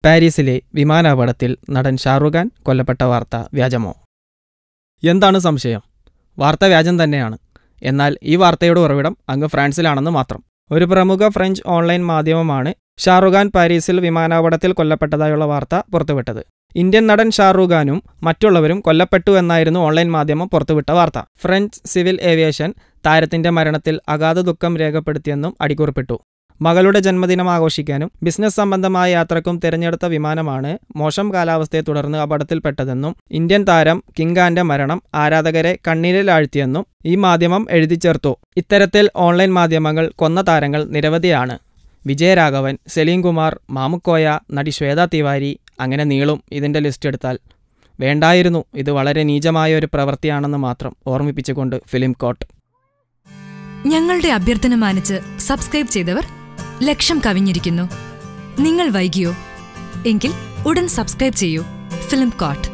പാരീസിലെ വിമാനാപകടത്തിൽ നടൻ ഷാറുഖ് ഖാൻ കൊല്ലപ്പെട്ട വാർത്ത വ്യാജമോ? എന്താണ് സംശയം? വാർത്ത വ്യാജം തന്നെയാണ്. എന്നാൽ ഈ വാർത്തയുടെ ഉറവിടം അങ്ങ് ഫ്രാൻസിലാണെന്ന് മാത്രം. ഒരു പ്രമുഖ ഫ്രഞ്ച് ഓൺലൈൻ മാധ്യമമാണ് ഷാറുഖ് ഖാൻ പാരീസിൽ വിമാനാപകടത്തിൽ കൊല്ലപ്പെട്ടതായുള്ള വാർത്ത പുറത്തുവിട്ടത്. ഇന്ത്യൻ നടൻ ഷാറുഖ് ഖാനും മറ്റുള്ളവരും കൊല്ലപ്പെട്ടു എന്നായിരുന്നു ഓൺലൈൻ മാധ്യമം പുറത്തുവിട്ട വാർത്ത. ഫ്രഞ്ച് സിവിൽ ഏവിയേഷൻ താരത്തിന്റെ മരണത്തിൽ അഗാധ ദുഃഖം രേഖപ്പെടുത്തിയെന്നും അടിക്കുറിപ്പിട്ടു. മകളുടെ ജന്മദിനം ആഘോഷിക്കാനും ബിസിനസ് സംബന്ധമായ യാത്രക്കും തിരഞ്ഞെടുത്ത വിമാനമാണ് മോശം കാലാവസ്ഥയെ തുടർന്ന് അപകടത്തിൽപ്പെട്ടതെന്നും ഇന്ത്യൻ താരം കിങ്ഖാന്റെ മരണം ആരാധകരെ കണ്ണീരിലാഴ്ത്തിയെന്നും ഈ മാധ്യമം എഴുതി ചേർത്തു. ഇത്തരത്തിൽ ഓൺലൈൻ മാധ്യമങ്ങൾ കൊന്ന താരങ്ങൾ നിരവധിയാണ്. വിജയരാഘവൻ, സലീം കുമാർ, മാമുക്കോയ, നടി ശ്വേത തിവാരി, അങ്ങനെ നീളും. ഇതിന്റെ ലിസ്റ്റ് എടുത്താൽ വേണ്ടായിരുന്നു. ഇത് വളരെ നീചമായ ഒരു പ്രവൃത്തിയാണെന്ന് മാത്രം ഓർമ്മിപ്പിച്ചുകൊണ്ട് ഫിലിം കോട്ട്. ഞങ്ങളുടെ അഭ്യർത്ഥന മാനിച്ച് സബ്സ്ക്രൈബ് ചെയ്തവർ ലക്ഷം കവിഞ്ഞിരിക്കുന്നു. നിങ്ങൾ വൈകിയോ? എങ്കിൽ ഉടൻ സബ്സ്ക്രൈബ് ചെയ്യൂ. Film coat.